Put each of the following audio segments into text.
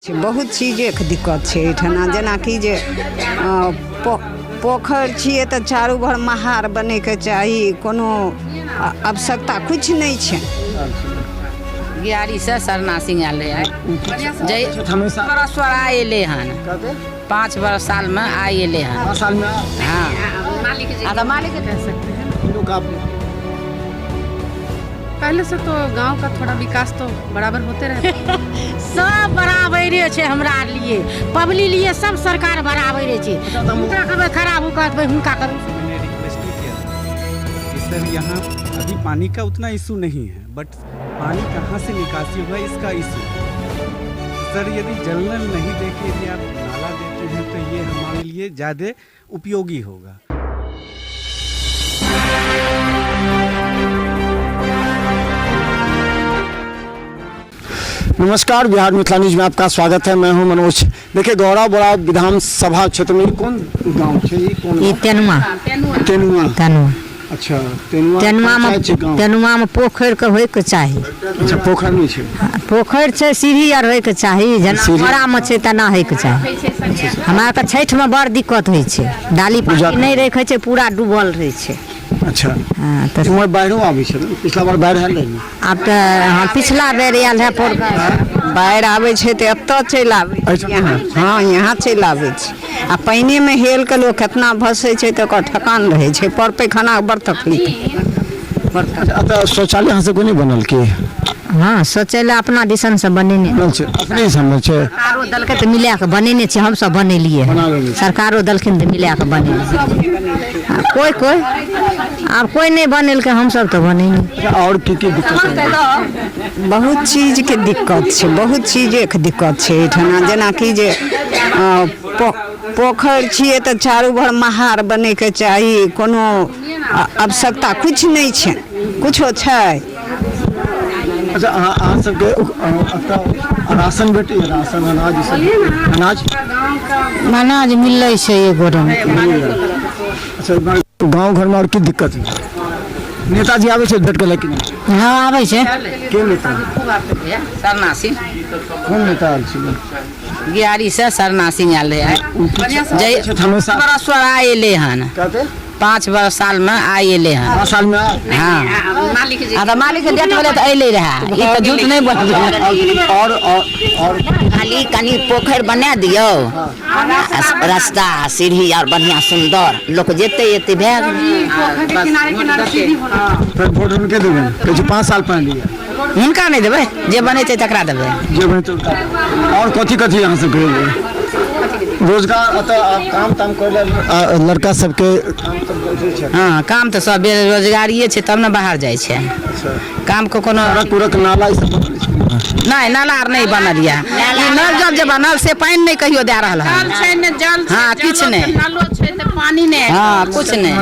बहुत चीजे के दिक्कत है एठना, जेना कि जे पोखर छिए तो चारू भर महार बने के चाहिए, कोनो आवश्यकता कुछ नहीं है। गियारी से सरना सिंह आए जय बरसवर आए हन 5 बरस साल में आए हन। हाँ मालिक कह सकते हैं। पहले से तो गांव का थोड़ा विकास तो बराबर होते रहता है। सब बराबर है हमरा लिए, पब्लिक लिए सब सरकार बराबर है। हुनका कभी खराब हुआ तो हुनका करूँ। मैंने रिक्वेस्ट भी किया था कि सर यहाँ अभी पानी का उतना इशू नहीं है, बट पानी कहाँ से निकासी हुआ इसका इशू। सर यदि जल नल नहीं देके यदि आप नाला देते हैं तो ये हमारे लिए ज़्यादा उपयोगी होगा। नमस्कार, बिहार मिथिला न्यूज में आपका स्वागत है। मैं हूं मनोज। देखिए, गौरा बड़ा विधानसभा क्षेत्र में कौन गांव है? ये कौन? ये तेनुआ। अच्छा, तेनुआ में पोखर के होय के चाहिए। अच्छा, पोखर नहीं है? पोखर छै, सीढ़ी आर होय के चाहिए, जना बड़ा में छै तना होय के चाहिए। हमरा के छठ में बड़ दिक्कत होय छै, डाली पानी नहीं रखे छै, पूरा डूबल रहे छै। अच्छा, हाँ, तो इमहर बाढ़ो आबै छै। पिछला बार बाढ़ आयल रहे। अब तो हाँ, पिछला बेर आयल है बाढ़ आवे छै तो एतऽ चलि आबै छै। हाँ, यहाँ चलि आबै छै। आ पानी में हेल के लोग कितना भसे छै तो ओकर ठकान रहे छै। पर पैखाना बड़ तकलीफ। अच्छा, शौचालय यहाँ से कोई नहीं बनल के? हाँ, शौचालय अपना दिशन से बनेने अपने समझ छै। सरकारो दलके तो मिला के बनेने छै, हम सब बनेलिए। सरकारो दलखिन तो मिला के बनेलिए। कोई अब कोई नहीं बनेल के, हम सब तो बनेंगे। और की दिक्कत है? बहुत चीज के दिक्कत है, बहुत चीजे के दिक्कत है एठना, जेना कि जे पोखर छिए तो चारू भर महार बने के चाहिए, कोनो आवश्यकता कुछ नहीं है। कुछो छै? अच्छा, अहाँ सबके राशन भेटे? राशन अनाज मिलै छै एगो रंग। अच्छा, गाँव घर में और की दिक्कत है? नेताजी आवे छै भेट के? लेकिन हाँ, आवे छै। के नेता? सरना सिंह। कौन नेता आयल छै? गियारी से सरना सिंह आए जय बरसवर आए हन 5 बरस साल में आए हन। 5 साल में? हाँ मालिक के डेट वाले तो अले रहे, ये तो झूठ नहीं बोल। और खाली कनी पोखर बना दियो, रास्ता सीढ़ी और बढ़िया सुंदर लोग जेते जेते भए फिर वोट उनके देबै? कहै 5 साल पहले हुनका नहीं देवे, जे बने छै तकरा देवे। जे बने। और कथी यहाँ से करेंगे? रोजगार काम ताम कर लड़का सबके? हाँ, काम तो सब बेरोजगारिये छै, तब न बाहर जाय छै। काम को कोनो नाला नहीं, नाला आर नहीं बनल है। नल जल जे बनल से पानी नहीं कहियो दे रहा है। हाँ, किछ नहीं, पानी नहीं। हाँ, कुछ नहीं।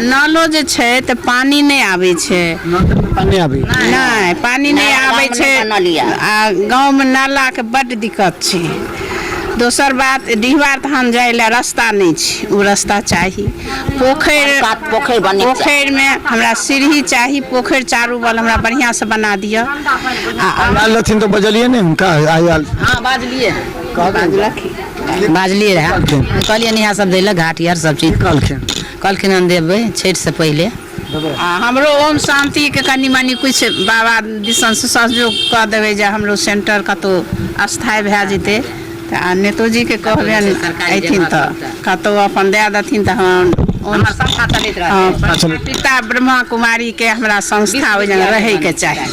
नालो जे छै तो पानी नहीं आवे छै। नहीं, पानी नहीं आवे छै। आ गाँव में नाला के बड़ दिक्कत छै। दोसर बात, डिहबार धान जाए ला रास्ता नहीं छै, वो रास्ता चाहिए। पोखर में हमरा सीढ़ी चाहिए, पोखर चारू बगल हमरा बढ़िया से बना दिया। तो बजलिए ने उनका आयल? हाँ, बाजलिए रहे, कहलिए यहाँ सब दिल घाट यार सब चीज कहलखिन देवे छठ से पहले। हमरो ओम शांति के कनी मनी कुछ बाबा दिशन से सहयोग कर देवे, जे हमरो सेंटर का तो अस्थायी भए जेते। नेतोजी के कहबेन अथिन तो कतौ अपन दे देथिन तो हम पिता ब्रह्मा कुमारी के हमरा संस्था ओइ जगह रहे के चाहिए।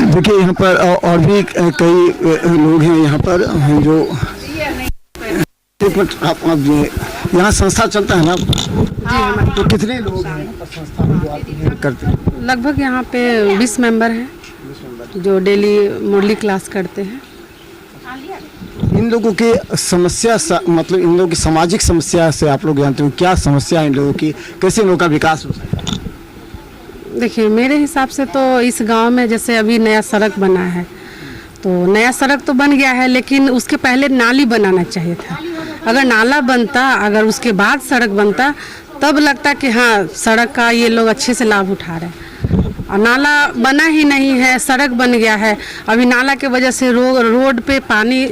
देखिए, यहाँ पर और भी कई लोग हैं यहाँ पर जो यहाँ संस्था चलता है ना, तो कितने लोग हैं संस्था में जो आते हैं करते हैं? लगभग यहाँ पे 20 मेंबर हैं जो डेली मुरली क्लास करते हैं। इन लोगों की समस्या मतलब इन लोगों की सामाजिक समस्या से आप लोग जानते हो, क्या समस्या है इन लोगों की, कैसे इन लोगों का विकास हो सकता है? देखिए, मेरे हिसाब से तो इस गांव में जैसे अभी नया सड़क बना है, तो नया सड़क तो बन गया है, लेकिन उसके पहले नाली बनाना चाहिए था। अगर नाला बनता, अगर उसके बाद सड़क बनता, तब लगता कि हाँ, सड़क का ये लोग अच्छे से लाभ उठा रहे हैं। और नाला बना ही नहीं है, सड़क बन गया है। अभी नाला के वजह से रोड पे पानी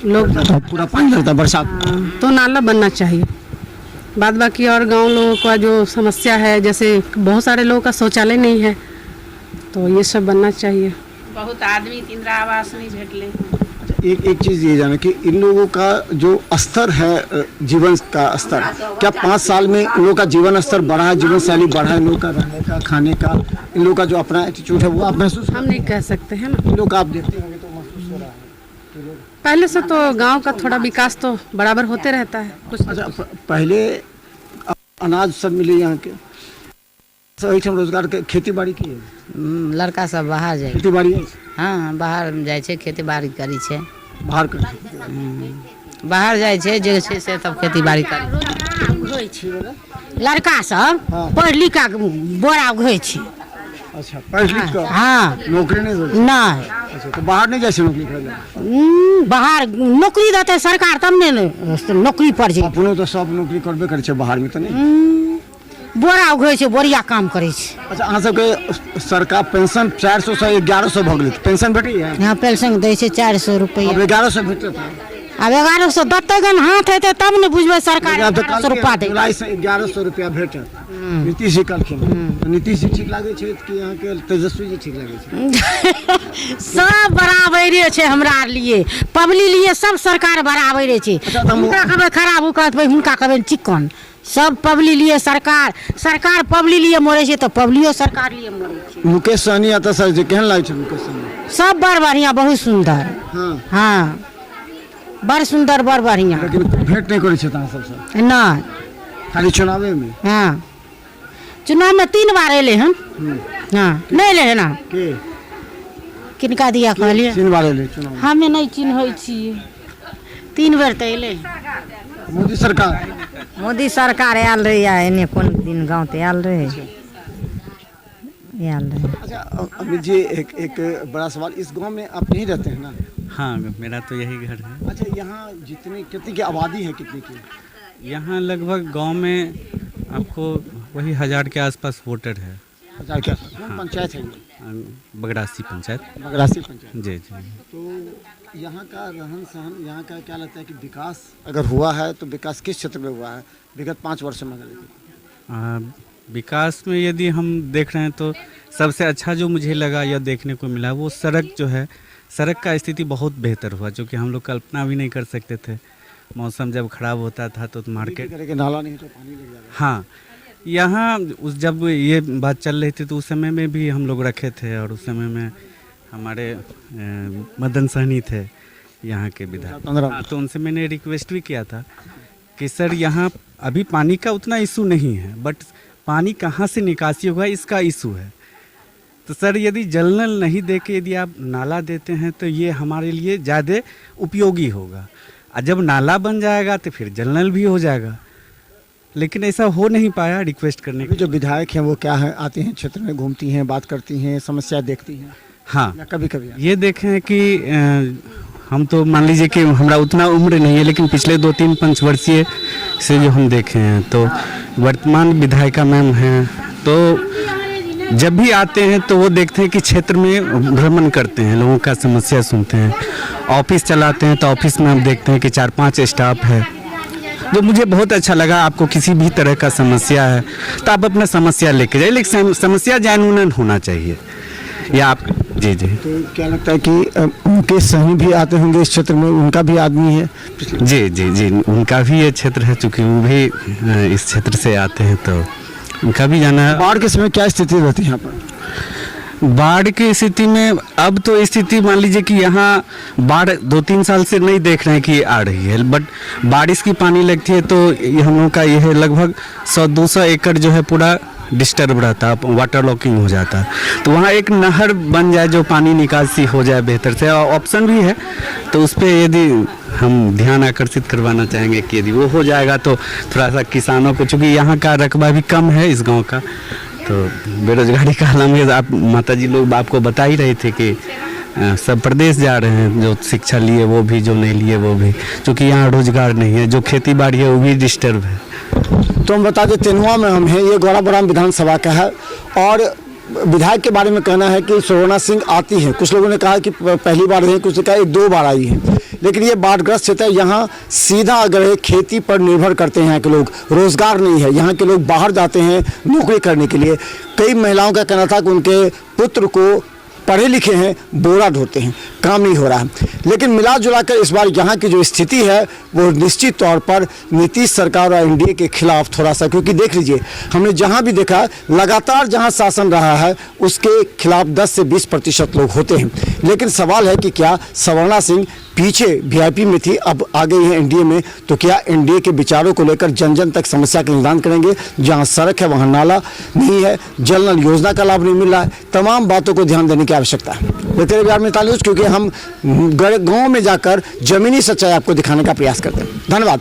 लोग पूरा पानी लगता है बरसात में। तो नाला बनना चाहिए। बाद बाकी और गांव लोगों का जो समस्या है, जैसे बहुत सारे लोगों का शौचालय नहीं है, तो ये सब बनना चाहिए। बहुत आदमी के इंदिरा आवास नहीं भेटले। एक चीज़ ये जाना कि इन लोगों का जो स्तर है, जीवन का स्तर, क्या 5 साल में इन लोगों का जीवन स्तर बढ़ा है, जीवन शैली बढ़ा है, इन लोगों का रहने का, खाने का, इन लोगों का जो अपना एटीट्यूड है वो आप महसूस हम नहीं कह सकते हैं ना। इन लोग आप देखते होंगे तो महसूस हो रहा है। पहले से तो गांव का थोड़ा विकास तो बराबर होते रहता है कुछ। अच्छा, पहले अनाज सब मिले यहाँ के, सही रोजगार के, खेती बाड़ी की है, लड़का सब बाहर जाए, खेती बाड़ी है, हाँ बाहर जाइ छै, खेती बाड़ी करी छै, बाहर कर बाहर जाइ छै जे छै से तब खेती बाड़ी करी। लड़का सब पढ़ लिख के बोरा उघै छै। अच्छा, पढ़ लिख कर हाँ, नौकरी नहीं दे। नहीं अच्छा, तो बाहर नहीं जाए नौकरी करे? बाहर नौकरी देते सरकार तब ने नौकरी पर जे अपनो तो सब नौकरी करबे करे छै, बाहर में तो नहीं। बोरा उघै छै, बोरिया काम करे छै। अच्छा, अहाँ सबके सरकार पेंशन 400 से 1100 भऽ गेलै, पेंशन भेटै है? यहाँ पेंशन दै छै 400 रुपया। अब 1100 भेटत है। अब 1100 देते गन हाथ हेतै तब ने बुझबै सरकार 1100 रुपया दे। जुलाई से 1100 रुपया भेटत। नीतीश जी कहलखिन, तो नीतीश जी ठीक लागे छै कि यहाँ के तेजस्वी जी ठीक लागे छै? सब बराबरे छै हमरा लिए, पब्लिक लिए सब सरकार बराबरे छै। हुनका कहबै खराब, ओ कहबै हुनका कहबै चिकन। सब पब्लिक लिए सरकार पब्लिक लिए मरे छै, तो पब्लिको सरकार लिए मरे छै। मुकेश सहनी आता सर जी केहन लागे छै? मुकेश सहनी सब बड़ बढ़िया, बहुत सुंदर। हाँ, बड़ सुंदर, बड़ बढ़िया। लेकिन भेंट नहीं करे छै अहाँ सबसे? नहीं, खाली चुनावे में। हाँ, चुनाव में 3 बार एले हन। हाँ, नहीं एले है ना? के किनका दिया कहलिए? 3 बार एले चुनाव। हमें नहीं चिन्है छियै, 3 बेर तऽ एले। मोदी सरकार आयल रही है, एने कोन दिन गाँव ते आयल रहे। अच्छा, अमित जी, एक बड़ा सवाल, इस गांव में आप नहीं रहते हैं ना? हाँ, मेरा तो यही घर है। अच्छा, यहाँ कितनी की आबादी है, कितनी की? यहाँ लगभग गांव में आपको वही 1000 के आसपास वोटर है। 1000 के आसपास? कौन पंचायत है ये? बगरासी पंचायत। बगरासी पंचायत। जी जी। तो यहाँ का रहन सहन, यहाँ का क्या लगता है कि विकास अगर हुआ है तो विकास किस क्षेत्र में हुआ है विगत 5 वर्षों में? विकास में यदि हम देख रहे हैं तो सबसे अच्छा जो मुझे लगा या देखने को मिला वो सड़क जो है, सड़क का स्थिति बहुत बेहतर हुआ, जो कि हम लोग कल्पना भी नहीं कर सकते थे। मौसम जब खराब होता था तो मार्केट, नाला नहीं तो पानी लग जाएगा। हाँ, यहाँ जब ये बात चल रही थी तो उस समय में भी हम लोग रखे थे, और उस समय में हमारे मदन सहनी थे यहाँ के विधायक, तो उनसे मैंने रिक्वेस्ट भी किया था कि सर यहाँ अभी पानी का उतना इशू नहीं है, बट पानी कहाँ से निकासी होगा इसका इशू है। तो सर यदि जल नल नहीं दे के यदि आप नाला देते हैं तो ये हमारे लिए ज़्यादा उपयोगी होगा, और जब नाला बन जाएगा तो फिर जल नल भी हो जाएगा, लेकिन ऐसा हो नहीं पाया। रिक्वेस्ट करने के जो विधायक हैं वो क्या है, आते हैं क्षेत्र में, घूमती हैं, बात करती हैं, समस्या देखती हैं? हाँ, कभी कभी ये देखें कि हम तो मान लीजिए कि हमारा उतना उम्र नहीं है, लेकिन पिछले 2-3 पंचवर्षीय से जो हम देखे हैं तो वर्तमान विधायिका मैम हैं, तो जब भी आते हैं तो वो देखते हैं कि क्षेत्र में भ्रमण करते हैं, लोगों का समस्या सुनते हैं। ऑफिस चलाते हैं तो ऑफिस में हम देखते हैं कि 4-5 स्टाफ है, जो मुझे बहुत अच्छा लगा। आपको किसी भी तरह का समस्या है तो आप अपना समस्या लेके जाइए, लेकिन समस्या जेन्युइन होना चाहिए। या आप जी जी। तो क्या लगता है कि मुकेश सहनी भी आते होंगे इस क्षेत्र में, उनका भी आदमी है? जी जी जी, उनका भी ये क्षेत्र है, चूँकि वो भी इस क्षेत्र से आते हैं तो उनका भी जाना है। बाढ़ के समय क्या स्थिति रहती है यहाँ पर? बाढ़ की स्थिति में अब तो स्थिति मान लीजिए कि यहाँ बाढ़ 2-3 साल से नहीं देख रहे हैं कि आ रही है, बट बारिश की पानी लगती है तो हम लोग का यह लगभग 100-200 एकड़ जो है पूरा डिस्टर्ब रहता है, वाटर लॉकिंग हो जाता है। तो वहाँ एक नहर बन जाए जो पानी निकासी हो जाए बेहतर से, और ऑप्शन भी है, तो उस पर यदि हम ध्यान आकर्षित करवाना चाहेंगे कि यदि वो हो जाएगा तो थोड़ा सा किसानों को, चूँकि यहाँ का रकबा भी कम है इस गाँव का, तो बेरोजगारी का हालांकि आप माता जी लोग आपको बता ही रहे थे कि सब प्रदेश जा रहे हैं, जो शिक्षा लिए वो भी, जो नहीं लिए वो भी, क्योंकि यहाँ रोजगार नहीं है, जो खेती बाड़ी है वो भी डिस्टर्ब है। तो हम बता दें तेनुआ में हम हैं, ये गौराबोराम विधानसभा का है, और विधायक के बारे में कहना है कि सुवर्णा सिंह आती हैं, कुछ लोगों ने कहा कि पहली बार नहीं, कुछ ने कहा 1-2 बार आई हैं, लेकिन ये बाढ़ग्रस्त क्षेत्र है। यहाँ सीधा अगर खेती पर निर्भर करते हैं यहाँ के लोग, रोजगार नहीं है, यहाँ के लोग बाहर जाते हैं नौकरी करने के लिए। कई महिलाओं का कहना था कि उनके पुत्र को पढ़े लिखे हैं, बोरा ढोते हैं, काम नहीं हो रहा है। लेकिन मिला जुलाकर इस बार यहाँ की जो स्थिति है वो निश्चित तौर पर नीतीश सरकार और एनडीए के खिलाफ थोड़ा सा, क्योंकि देख लीजिए हमने जहाँ भी देखा लगातार जहाँ शासन रहा है उसके खिलाफ 10 से 20% लोग होते हैं। लेकिन सवाल है कि क्या सुवर्णा सिंह पीछे वीआईपी में थी, अब आ गई है एनडीए में, तो क्या एनडीए के विचारों को लेकर जन जन तक समस्या का निदान करेंगे? जहां सड़क है वहां नाला नहीं है, जल नल योजना का लाभ नहीं मिल रहा है, तमाम बातों को ध्यान देने की आवश्यकता है। देखते रहिए बिहार में न्यूज़, क्योंकि हम गाँव में जाकर जमीनी सच्चाई आपको दिखाने का प्रयास करते हैं। धन्यवाद।